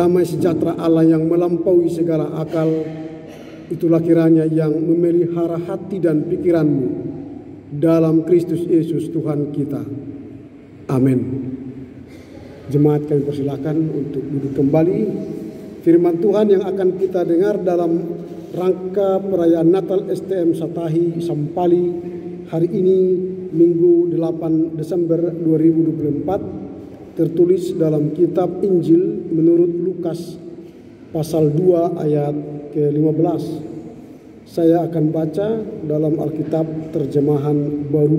damai sejahtera Allah yang melampaui segala akal, itulah kiranya yang memelihara hati dan pikiranmu dalam Kristus Yesus Tuhan kita. Amin. Jemaat, kami persilakan untuk duduk kembali. Firman Tuhan yang akan kita dengar dalam rangka perayaan Natal STM Satahi Sampali hari ini Minggu 8 Desember 2024 tertulis dalam kitab Injil menurut Lukas pasal 2 ayat ke-15. Saya akan baca dalam Alkitab terjemahan baru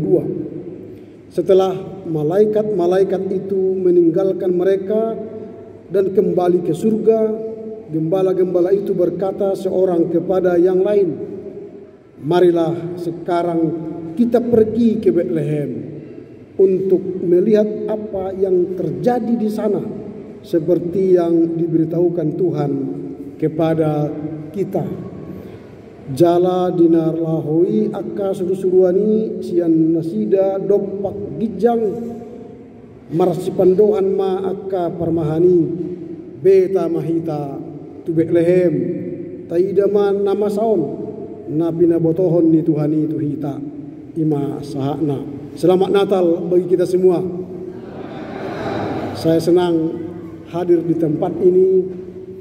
2. Setelah malaikat-malaikat itu meninggalkan mereka dan kembali ke surga, gembala-gembala itu berkata seorang kepada yang lain, "Marilah sekarang kita pergi ke Betlehem untuk melihat apa yang terjadi di sana, seperti yang diberitahukan Tuhan kepada kita." Jala dinar lahoi akka surusuruani sian nasida dopak gijang marsipandoan ma akka parmahani beta mahita tu Betlehem taidaman nama saon napina botohon ni Tuhani tu hita ima sahakna. Selamat Natal bagi kita semua. Saya senang hadir di tempat ini,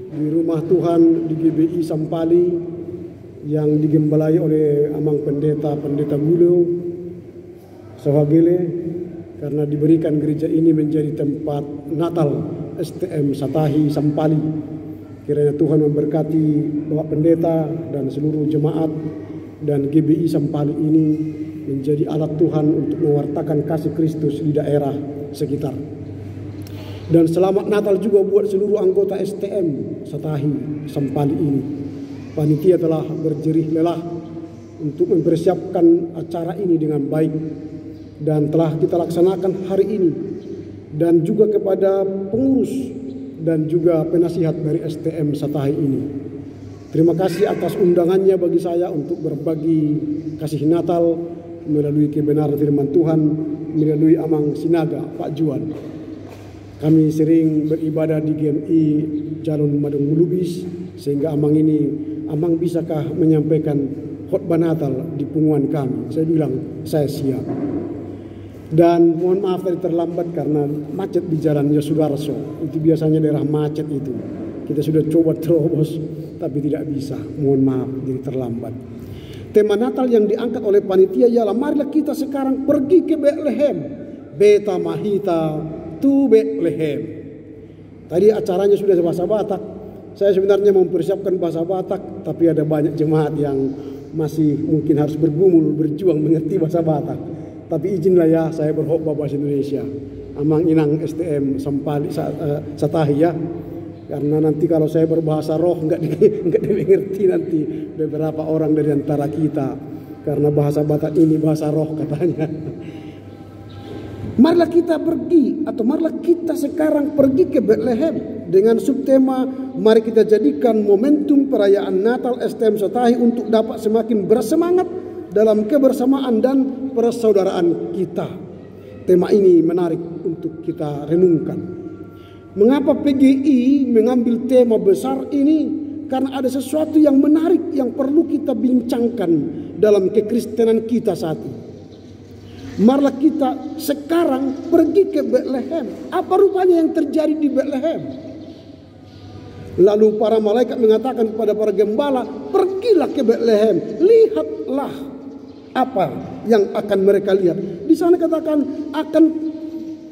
di rumah Tuhan di GBI Sampali yang digembalai oleh Amang Pendeta Gulo Sawagele, karena diberikan gereja ini menjadi tempat Natal STM Satahi Sampali. Kiranya Tuhan memberkati Bapak Pendeta dan seluruh jemaat dan GBI Sampali ini menjadi alat Tuhan untuk mewartakan kasih Kristus di daerah sekitar. Dan selamat Natal juga buat seluruh anggota STM Satahi Sampali ini. Panitia telah berjerih lelah untuk mempersiapkan acara ini dengan baik dan telah kita laksanakan hari ini. Dan juga kepada pengurus dan juga penasihat dari STM Satahi ini. Terima kasih atas undangannya bagi saya untuk berbagi kasih Natal melalui kebenaran firman Tuhan, melalui Amang Sinaga Pak Juan. Kami sering beribadah di GMI Jalon Madung Lubis, sehingga Amang bisakah menyampaikan khotbah Natal di punggungan kami? Saya bilang, saya siap. Dan mohon maaf tadi terlambat karena macet di jalan Yosudarso. Itu biasanya daerah macet itu. Kita sudah coba terobos, tapi tidak bisa. Mohon maaf, jadi terlambat. Tema Natal yang diangkat oleh panitia ialah marilah kita sekarang pergi ke Betlehem. Beta mahita tu Betlehem. Tadi acaranya sudah bahasa Batak. Saya sebenarnya mempersiapkan bahasa Batak, tapi ada banyak jemaat yang masih mungkin harus bergumul, berjuang mengerti bahasa Batak. Tapi izinlah ya saya berkhotbah bahasa Indonesia. Amang inang STM Sampali Satahi ya. Karena nanti kalau saya berbahasa roh enggak dimengerti nanti beberapa orang dari antara kita. Karena bahasa Batak ini bahasa roh katanya. Marilah kita pergi atau marilah kita sekarang pergi ke Betlehem dengan subtema mari kita jadikan momentum perayaan Natal STM Satahi untuk dapat semakin bersemangat dalam kebersamaan dan persaudaraan kita. Tema ini menarik untuk kita renungkan. Mengapa PGI mengambil tema besar ini? Karena ada sesuatu yang menarik yang perlu kita bincangkan dalam kekristenan kita saat ini. Marilah kita sekarang pergi ke Betlehem. Apa rupanya yang terjadi di Betlehem? Lalu para malaikat mengatakan kepada para gembala, pergilah ke Betlehem, lihatlah apa yang akan mereka lihat. Di sana katakan akan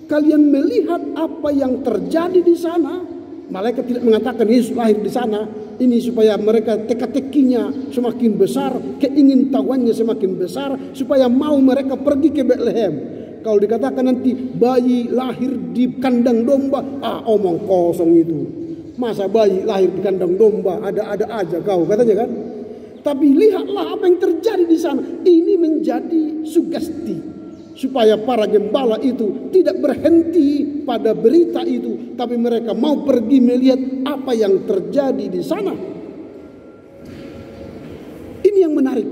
kalian melihat apa yang terjadi di sana. Malaikat tidak mengatakan Yesus lahir di sana. Ini supaya mereka teka-tekinya semakin besar, keingintahuannya semakin besar, supaya mau mereka pergi ke Betlehem. Kalau dikatakan nanti bayi lahir di kandang domba, omong kosong itu. Masa bayi lahir di kandang domba, ada-ada aja kau katanya kan. Tapi lihatlah apa yang terjadi di sana. Ini menjadi sugesti. Supaya para gembala itu tidak berhenti pada berita itu, tapi mereka mau pergi melihat apa yang terjadi di sana. Ini yang menarik.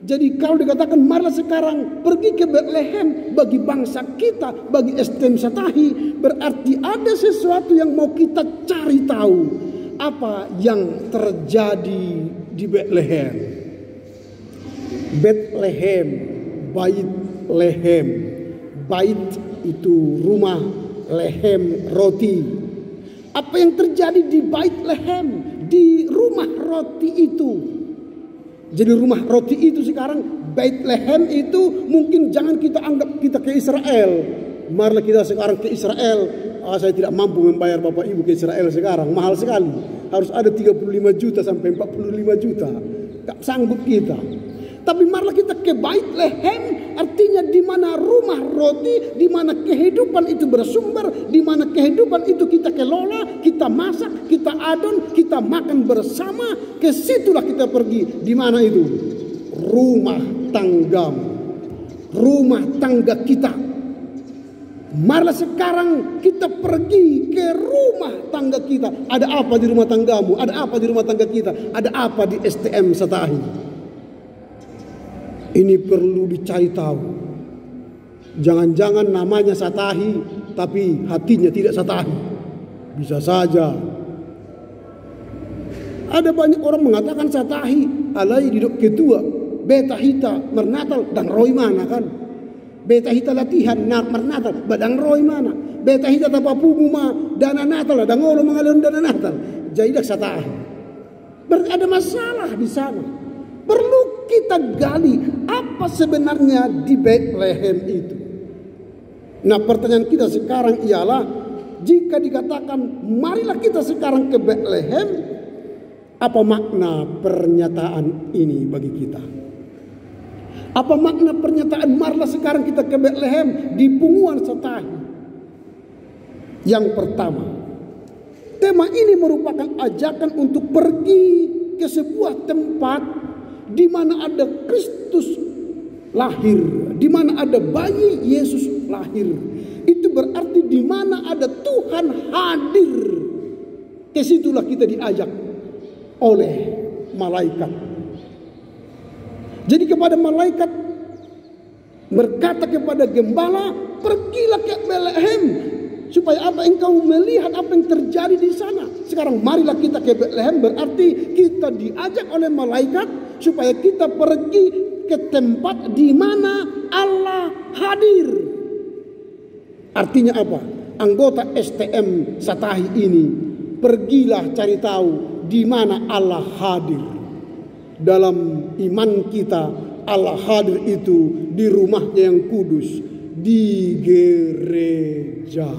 Jadi kalau dikatakan marilah sekarang pergi ke Bethlehem bagi bangsa kita, bagi STM Satahi, berarti ada sesuatu yang mau kita cari tahu. Apa yang terjadi di Bethlehem? Bethlehem, Bait Lehem. Bait itu rumah, lehem roti. Apa yang terjadi di Bait Lehem, di rumah roti itu? Jadi rumah roti itu sekarang, Bait Lehem itu mungkin jangan kita anggap kita ke Israel. Marilah kita sekarang ke Israel. Saya tidak mampu membayar Bapak Ibu ke Israel sekarang, mahal sekali. Harus ada 35 juta sampai 45 juta. Tak sanggup kita. Tapi marilah kita ke Bait Lehem, artinya di mana rumah roti, di mana kehidupan itu bersumber, di mana kehidupan itu kita kelola, kita masak, kita adon, kita makan bersama. Ke situlah kita pergi. Di mana itu? Rumah tanggamu, rumah tangga kita. Marilah sekarang kita pergi ke rumah tangga kita. Ada apa di rumah tanggamu? Ada apa di rumah tangga kita? Ada apa di STM Satahi? Ini perlu dicari tahu. Jangan-jangan namanya Satahi, tapi hatinya tidak Satahi. Bisa saja. Ada banyak orang mengatakan Satahi, alai didok ketua, beta hita, mernatal, dan roy mana kan? Beta hita latihan, mernatal, badang roy mana? Beta hita tapapumu ma, dana natal, dan ngolo mengalun dana natal. Jadi dak Satahi. Berarti ada masalah di sana. Perlu kita gali apa sebenarnya di Bethlehem itu. Nah, pertanyaan kita sekarang ialah, jika dikatakan marilah kita sekarang ke Bethlehem, apa makna pernyataan ini bagi kita? Apa makna pernyataan marilah sekarang kita ke Bethlehem di Punguan Satahi? Yang pertama, tema ini merupakan ajakan untuk pergi ke sebuah tempat di mana ada Kristus lahir, di mana ada bayi Yesus lahir. Itu berarti di mana ada Tuhan hadir. Ke situlah kita diajak oleh malaikat. Jadi kepada malaikat berkata kepada gembala, pergilah ke Bethlehem supaya apa? Engkau melihat apa yang terjadi di sana. Sekarang marilah kita ke Bethlehem, berarti kita diajak oleh malaikat supaya kita pergi ke tempat di mana Allah hadir. Artinya apa? Anggota STM Satahi ini pergilah cari tahu di mana Allah hadir. Dalam iman kita, Allah hadir itu di rumahnya yang kudus, di gereja.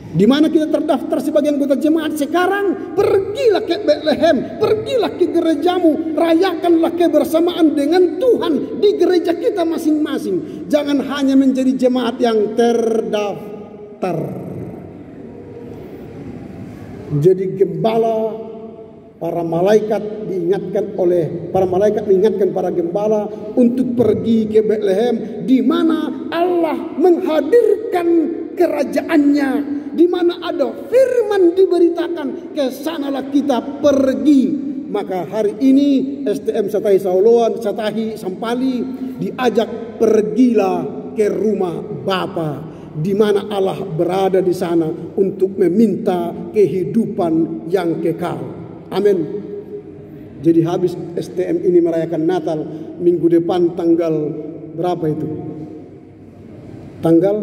Di mana kita terdaftar sebagai anggota jemaat sekarang, pergilah ke Bethlehem, pergilah ke gerejamu, rayakanlah kebersamaan dengan Tuhan di gereja kita masing-masing. Jangan hanya menjadi jemaat yang terdaftar. Jadi gembala, para malaikat mengingatkan para gembala untuk pergi ke Bethlehem, di mana Allah menghadirkan kerajaannya, di mana ada firman diberitakan, ke sanalah kita pergi. Maka hari ini STM Satahi Sauluan, Satahi Sampali diajak pergilah ke rumah Bapa, di mana Allah berada di sana untuk meminta kehidupan yang kekal. Amin. Jadi habis STM ini merayakan Natal, minggu depan tanggal berapa itu? Tanggal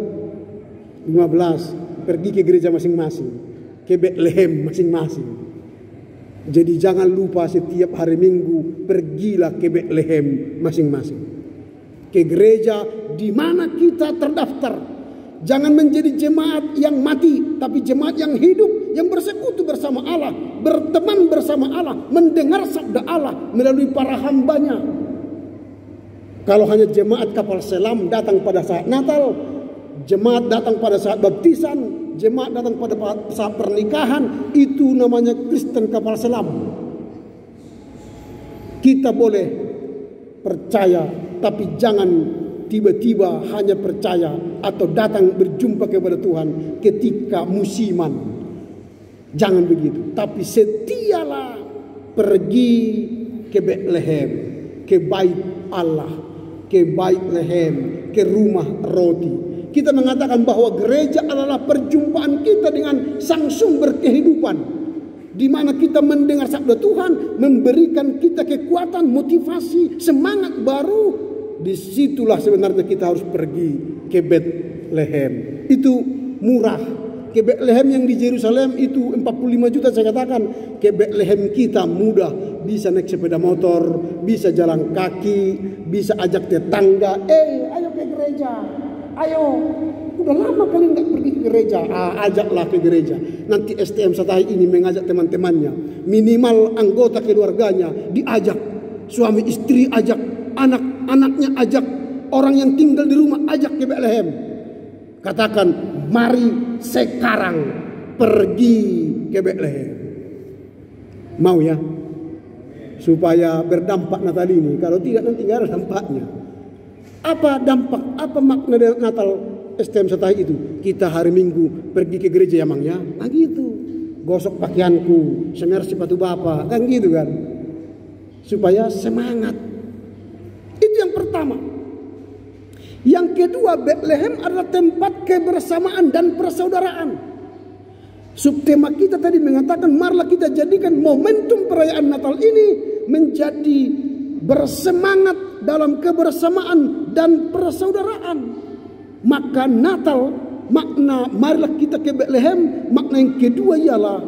15 pergi ke gereja masing-masing, ke Bethlehem masing-masing. Jadi jangan lupa setiap hari Minggu pergilah ke Bethlehem masing-masing, ke gereja di mana kita terdaftar. Jangan menjadi jemaat yang mati, tapi jemaat yang hidup, yang bersekutu bersama Allah, berteman bersama Allah, mendengar sabda Allah melalui para hambanya. Kalau hanya jemaat kapal selam datang pada saat Natal, jemaat datang pada saat baptisan, jemaat datang pada saat pernikahan, itu namanya Kristen kapal selam. Kita boleh percaya, tapi jangan tiba-tiba hanya percaya atau datang berjumpa kepada Tuhan ketika musiman. Jangan begitu. Tapi setialah pergi ke Bethlehem, ke Bait Allah, ke Bethlehem, ke rumah roti. Kita mengatakan bahwa gereja adalah perjumpaan kita dengan sang sumber kehidupan, di mana kita mendengar sabda Tuhan, memberikan kita kekuatan, motivasi, semangat baru. Disitulah sebenarnya kita harus pergi ke Bethlehem. Itu murah. Ke Bethlehem yang di Yerusalem itu 45 juta saya katakan. Ke Bethlehem kita mudah. Bisa naik sepeda motor, bisa jalan kaki, bisa ajak tetangga. Ayo ke gereja. Ayo, udah lama kali nggak pergi ke gereja. Ajaklah ke gereja. Nanti STM Satahi ini mengajak teman-temannya, minimal anggota keluarganya diajak, suami istri ajak, anak-anaknya ajak, orang yang tinggal di rumah ajak ke Bethlehem. Katakan, mari sekarang pergi ke Bethlehem. Mau ya? Supaya berdampak Natal ini. Kalau tidak nanti nggak ada dampaknya. Apa dampak, apa makna dari Natal STM Satahi itu? Kita hari Minggu pergi ke gereja ya Mang ya? Nah gitu. Gosok pakaianku, semir sepatu bapak, kan gitu kan? Supaya semangat. Itu yang pertama. Yang kedua, Bethlehem adalah tempat kebersamaan dan persaudaraan. Subtema kita tadi mengatakan, marilah kita jadikan momentum perayaan Natal ini menjadi bersemangat dalam kebersamaan dan persaudaraan. Maka Natal, makna marilah kita ke Bethlehem, makna yang kedua ialah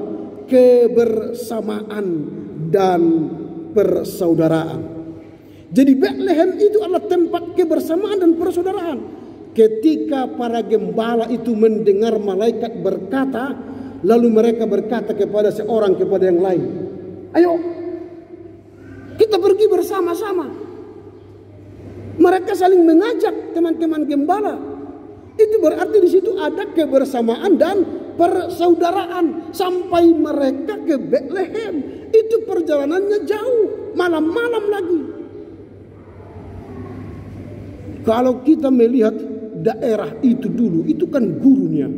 kebersamaan dan persaudaraan. Jadi Bethlehem itu adalah tempat kebersamaan dan persaudaraan. Ketika para gembala itu mendengar malaikat berkata, lalu mereka berkata kepada seorang kepada yang lain, ayo kita pergi bersama-sama. Mereka saling mengajak teman-teman gembala. Itu berarti di situ ada kebersamaan dan persaudaraan sampai mereka ke Bethlehem. Itu perjalanannya jauh, malam-malam lagi. Kalau kita melihat daerah itu dulu, itu kan gurunnya.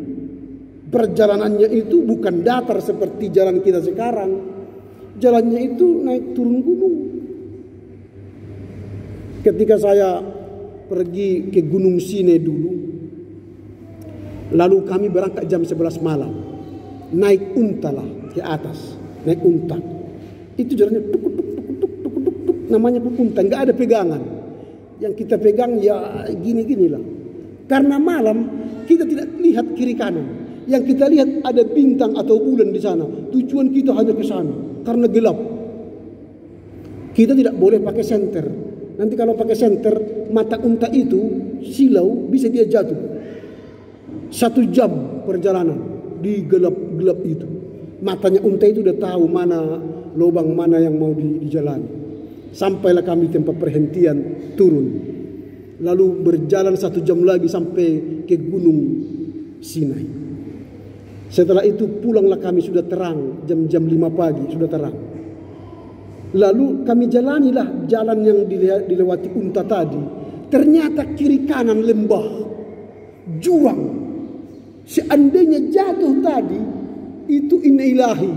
Perjalanannya itu bukan datar seperti jalan kita sekarang. Jalannya itu naik turun gunung. Ketika saya pergi ke Gunung Sine dulu, lalu kami berangkat jam 11 malam, naik unta lah ke atas, naik unta. Itu jalannya tuk tuk tuk tuk tuk tuk tuk, namanya pun unta, nggak ada pegangan. Yang kita pegang ya gini-gini lah. Karena malam kita tidak lihat kiri kanan. Yang kita lihat ada bintang atau bulan di sana. Tujuan kita hanya ke sana karena gelap. Kita tidak boleh pakai senter. Nanti kalau pakai senter, mata unta itu silau, bisa dia jatuh. 1 jam perjalanan di gelap-gelap itu. Matanya unta itu udah tahu mana lubang mana yang mau dijalani. Sampailah kami tempat perhentian, turun. Lalu berjalan 1 jam lagi sampai ke Gunung Sinai. Setelah itu pulanglah kami, sudah terang, jam 5 pagi sudah terang. Lalu kami jalanilah jalan yang dilewati unta tadi. Ternyata kiri kanan lembah, jurang. Seandainya jatuh tadi, itu inna ilahi.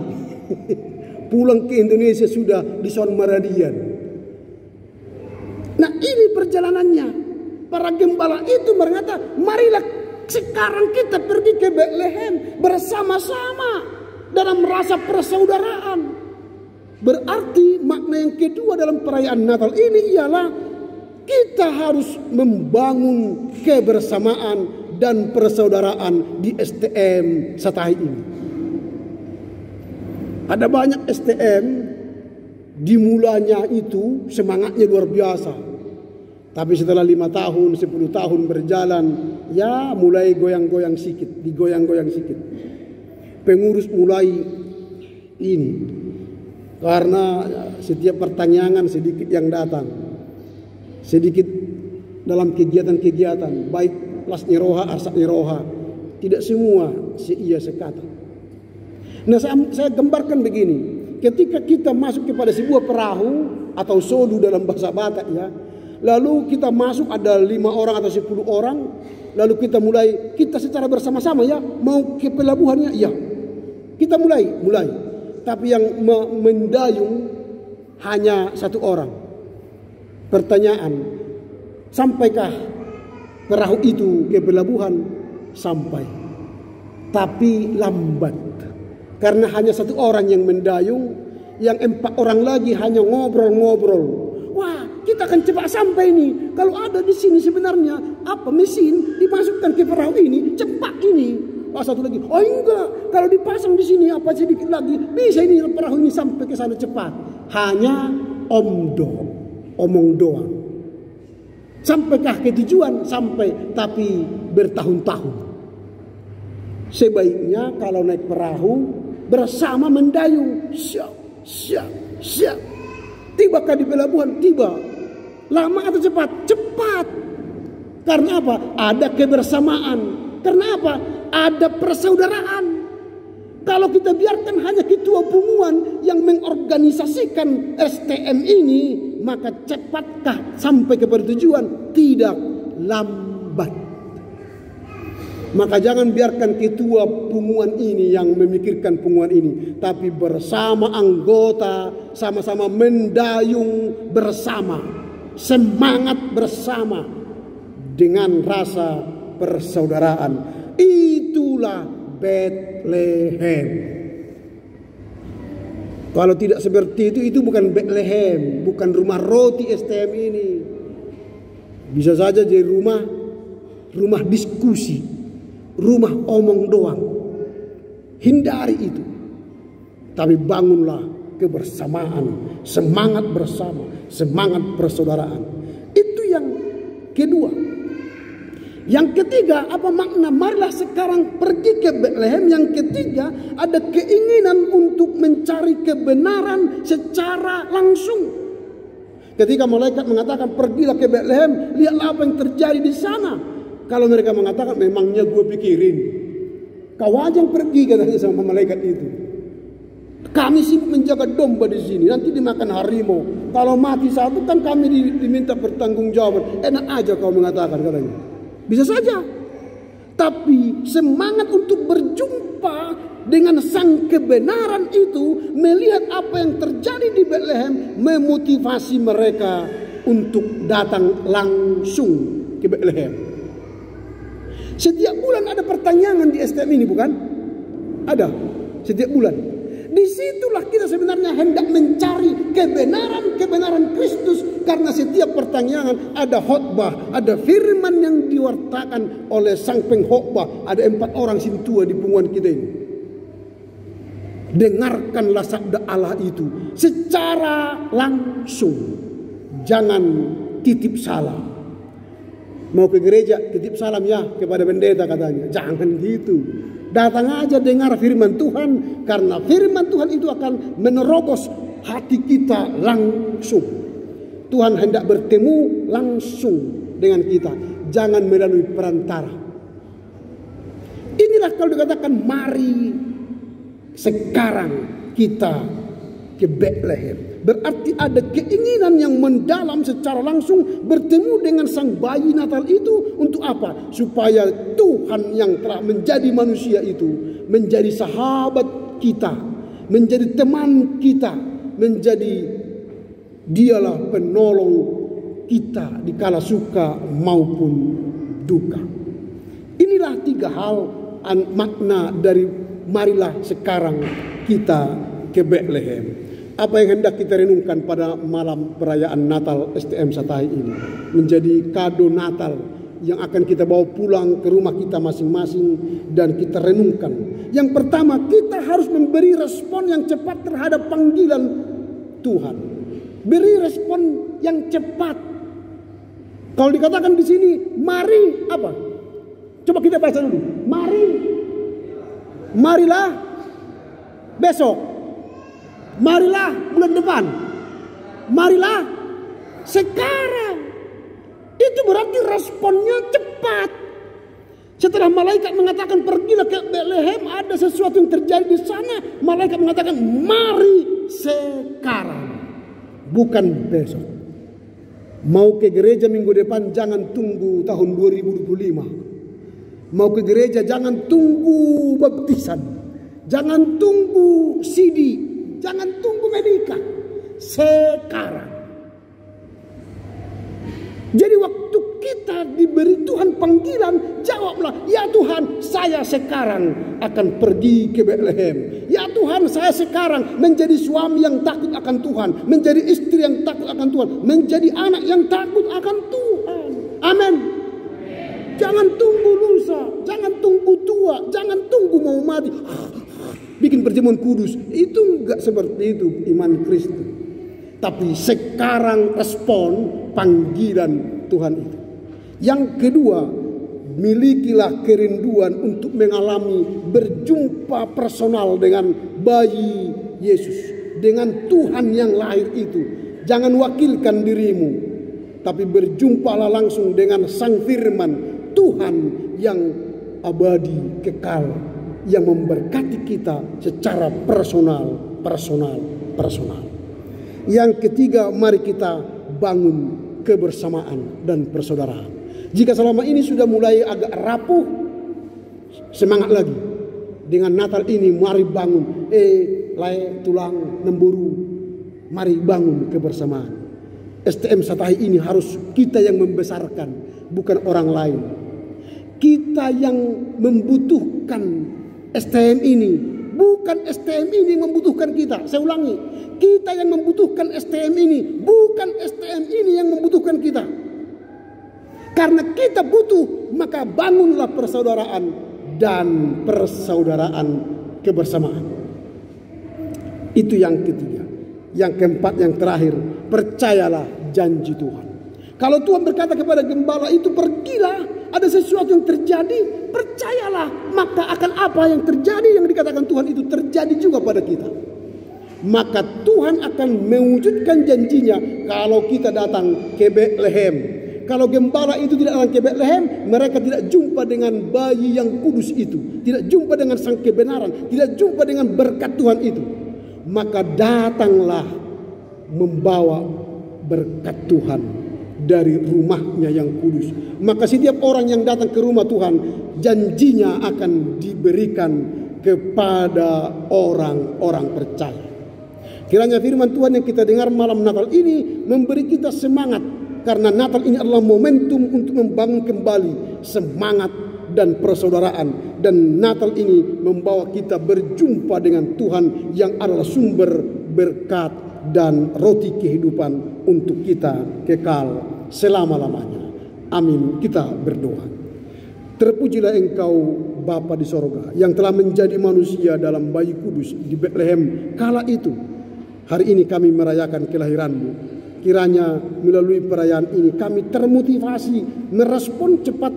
Pulang ke Indonesia sudah di Son Maradian. Nah ini perjalanannya. Para gembala itu berkata, marilah sekarang kita pergi ke Bethlehem bersama-sama dalam rasa persaudaraan. Berarti makna yang kedua dalam perayaan Natal ini ialah kita harus membangun kebersamaan dan persaudaraan di STM Satahi ini. Ada banyak STM, dimulanya itu semangatnya luar biasa. Tapi setelah 5 tahun, 10 tahun berjalan, ya mulai goyang-goyang sedikit, digoyang-goyang sedikit. Pengurus mulai ini. Karena setiap pertanyaan sedikit yang datang. Sedikit dalam kegiatan-kegiatan. Baik kelas niroha, arsak niroha. Tidak semua seia sekata. Nah saya gambarkan begini. Ketika kita masuk kepada sebuah perahu atau sodu dalam bahasa Batak ya. Lalu kita masuk ada 5 orang atau 10 orang. Lalu kita secara bersama-sama ya. Mau ke pelabuhannya ya. Kita mulai. Tapi yang mendayung hanya 1 orang. Pertanyaan, sampaikah perahu itu ke pelabuhan? Sampai. Tapi lambat. Karena hanya satu orang yang mendayung, yang 4 orang lagi hanya ngobrol-ngobrol. Wah, kita akan cepat sampai nih. Kalau ada di sini sebenarnya mesin dimasukkan ke perahu ini, cepat ini. Satu lagi, oh enggak, kalau dipasang di sini sedikit lagi bisa ini perahu ini sampai ke sana cepat. Hanya omong doang. Sampaikah ke tujuan? Sampai, tapi bertahun-tahun. Sebaiknya kalau naik perahu bersama mendayung. Siap. Tibakah di pelabuhan? Tiba. Lama atau cepat? Cepat. Karena apa? Ada kebersamaan. Karena apa? Ada persaudaraan. Kalau kita biarkan hanya ketua punguan yang mengorganisasikan STM ini, maka cepatkah sampai kepada tujuan? Tidak, lambat. Maka jangan biarkan ketua punguan ini yang memikirkan punguan ini, tapi bersama anggota sama-sama mendayung bersama, semangat bersama dengan rasa persaudaraan. Itulah Bethlehem. Kalau tidak seperti itu bukan Bethlehem, bukan rumah roti STM ini. Bisa saja jadi rumah diskusi, rumah omong doang. Hindari itu. Tapi bangunlah kebersamaan, semangat bersama, semangat persaudaraan. Itu yang kedua. Yang ketiga, apa makna marilah sekarang pergi ke Bethlehem? Yang ketiga, ada keinginan untuk mencari kebenaran secara langsung. Ketika malaikat mengatakan pergilah ke Bethlehem, lihatlah apa yang terjadi di sana. Kalau mereka mengatakan memangnya gue pikirin, kau aja yang pergi katanya sama malaikat itu. Kami sibuk menjaga domba di sini, nanti dimakan harimau. Kalau mati satu kan kami diminta pertanggungjawaban. Enak aja kau mengatakan katanya. Bisa saja. Tapi semangat untuk berjumpa dengan sang kebenaran itu, melihat apa yang terjadi di Bethlehem, memotivasi mereka untuk datang langsung ke Bethlehem. Setiap bulan ada pertanyaan di STM ini, bukan? Ada setiap bulan. Disitulah kita sebenarnya hendak mencari kebenaran Kristus. Karena setiap pertanyaan ada khotbah, ada firman yang diwartakan oleh sang pengkhotbah. Ada 4 orang sintua di punguan kita ini. Dengarkanlah sabda Allah itu secara langsung. Jangan titip salam. Mau ke gereja titip salam ya kepada pendeta katanya. Jangan gitu. Datang aja dengar firman Tuhan, karena firman Tuhan itu akan menerobos hati kita langsung. Tuhan hendak bertemu langsung dengan kita, jangan melalui perantara. Inilah kalau dikatakan mari sekarang kita ke Bethlehem. Berarti ada keinginan yang mendalam secara langsung bertemu dengan sang bayi Natal itu. Untuk apa? Supaya Tuhan yang telah menjadi manusia itu menjadi sahabat kita, menjadi teman kita, menjadi dialah penolong kita di kala suka maupun duka. Inilah 3 hal makna dari marilah sekarang kita ke Bethlehem. Apa yang hendak kita renungkan pada malam perayaan Natal STM Satai ini? Menjadi kado Natal yang akan kita bawa pulang ke rumah kita masing-masing dan kita renungkan. Yang pertama, kita harus memberi respon yang cepat terhadap panggilan Tuhan. Beri respon yang cepat. Kalau dikatakan di sini, mari apa? Coba kita baca dulu. Marilah besok. Marilah bulan depan. Marilah sekarang. Itu berarti responnya cepat. Setelah malaikat mengatakan pergilah ke Bethlehem, ada sesuatu yang terjadi di sana. Malaikat mengatakan mari sekarang, bukan besok. Mau ke gereja minggu depan jangan tunggu tahun 2025. Mau ke gereja jangan tunggu baptisan. Jangan tunggu CD. Jangan tunggu menikah. Sekarang. panggilan, jawablah, ya Tuhan, saya sekarang akan pergi ke Betlehem. Ya Tuhan, saya sekarang menjadi suami yang takut akan Tuhan, menjadi istri yang takut akan Tuhan, menjadi anak yang takut akan Tuhan. Amin. Jangan tunggu lusa, jangan tunggu tua, jangan tunggu mau mati. Bikin perjamuan kudus, itu enggak seperti itu iman Kristen. Tapi sekarang respon panggilan Tuhan itu. Yang kedua, milikilah kerinduan untuk mengalami berjumpa personal dengan bayi Yesus, dengan Tuhan yang lahir itu. Jangan wakilkan dirimu, tapi berjumpalah langsung dengan Sang Firman Tuhan yang abadi kekal, yang memberkati kita secara personal. Yang ketiga, mari kita bangun kebersamaan dan persaudaraan. Jika selama ini sudah mulai agak rapuh, semangat lagi. Dengan Natal ini mari bangun. Lai tulang nemburu. Mari bangun kebersamaan. STM Satahi ini harus kita yang membesarkan, bukan orang lain. Kita yang membutuhkan STM ini, bukan STM ini membutuhkan kita. Saya ulangi, kita yang membutuhkan STM ini, bukan STM ini yang membutuhkan kita. Karena kita butuh, maka bangunlah persaudaraan dan persaudaraan kebersamaan. Itu yang ketiga. Yang keempat, yang terakhir, percayalah janji Tuhan. Kalau Tuhan berkata kepada gembala itu, pergilah, ada sesuatu yang terjadi, percayalah, maka akan apa yang terjadi yang dikatakan Tuhan itu terjadi juga pada kita. Maka Tuhan akan mewujudkan janjinya kalau kita datang ke Betlehem. Kalau gembala itu tidak datang ke Betlehem, mereka tidak jumpa dengan bayi yang kudus itu, tidak jumpa dengan sang kebenaran, tidak jumpa dengan berkat Tuhan itu. Maka datanglah membawa berkat Tuhan dari rumahnya yang kudus. Maka setiap orang yang datang ke rumah Tuhan, janjinya akan diberikan kepada orang-orang percaya. Kiranya firman Tuhan yang kita dengar malam Natal ini memberi kita semangat. Karena Natal ini adalah momentum untuk membangun kembali semangat dan persaudaraan. Dan Natal ini membawa kita berjumpa dengan Tuhan yang adalah sumber berkat dan roti kehidupan untuk kita kekal selama-lamanya. Amin. Kita berdoa. Terpujilah Engkau Bapa di sorga yang telah menjadi manusia dalam bayi kudus di Betlehem kala itu. Hari ini kami merayakan kelahiran-Mu. Kiranya melalui perayaan ini kami termotivasi merespon cepat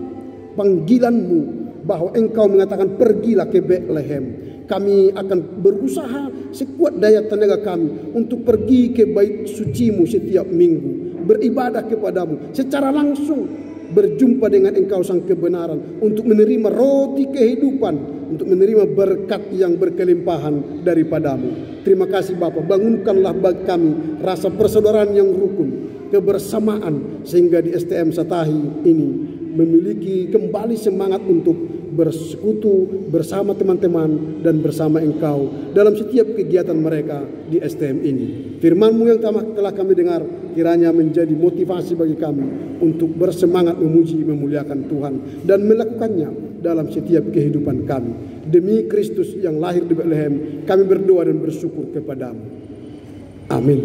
panggilan-Mu bahwa Engkau mengatakan pergilah ke Betlehem. Kami akan berusaha sekuat daya tenaga kami untuk pergi ke bait suci-Mu setiap minggu, beribadah kepadamu secara langsung, berjumpa dengan Engkau sang kebenaran, untuk menerima roti kehidupan, untuk menerima berkat yang berkelimpahan daripadamu. Terima kasih Bapa, bangunkanlah bagi kami rasa persaudaraan yang rukun, kebersamaan, sehingga di STM Satahi ini memiliki kembali semangat untuk bersekutu bersama teman-teman dan bersama Engkau dalam setiap kegiatan mereka di STM ini. Firman-Mu yang telah kami dengar kiranya menjadi motivasi bagi kami untuk bersemangat memuji memuliakan Tuhan dan melakukannya dalam setiap kehidupan kami. Demi Kristus yang lahir di Betlehem, kami berdoa dan bersyukur kepadamu. Amin.